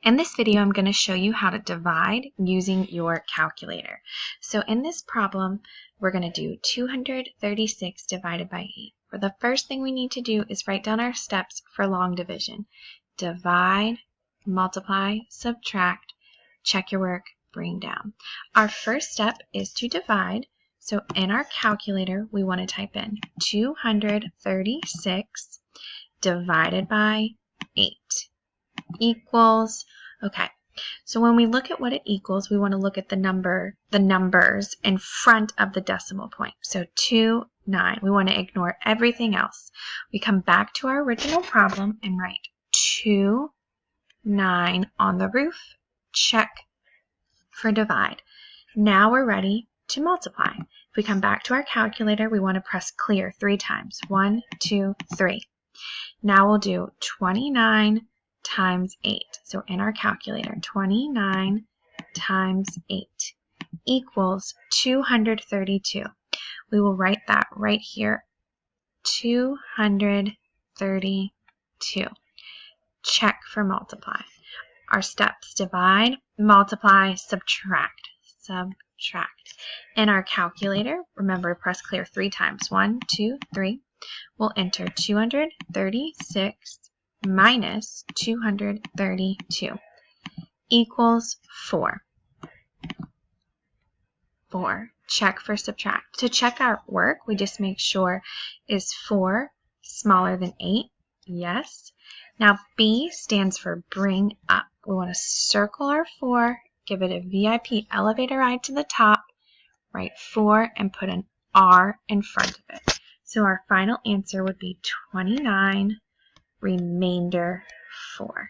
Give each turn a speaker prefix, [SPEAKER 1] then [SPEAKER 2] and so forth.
[SPEAKER 1] In this video, I'm going to show you how to divide using your calculator. So in this problem, we're going to do 236 divided by 8. For the first thing we need to do is write down our steps for long division. Divide, multiply, subtract, check your work, bring down. Our first step is to divide. So in our calculator, we want to type in 236 divided by 8 equals, okay, so when we look at what it equals, we want to look at the numbers in front of the decimal point. So 2, 9. We want to ignore everything else. We come back to our original problem and write 2, 9 on the roof. Check for divide. Now we're ready to multiply. If we come back to our calculator, we want to press clear 3 times. 1, 2, 3. Now we'll do 29 times 8. So in our calculator, 29 times 8 equals 232. We will write that right here, 232. Check for multiply. Our steps: divide, multiply, subtract. In our calculator, remember, press clear 3 times. 1, 2, 3. We'll enter 236 minus 232 equals 4. 4. Check for subtract. To check our work, we just make sure, is 4 smaller than 8? Yes. Now B stands for bring up. We want to circle our 4, give it a VIP elevator ride to the top, write 4 and put an R in front of it. So our final answer would be 29 remainder 4.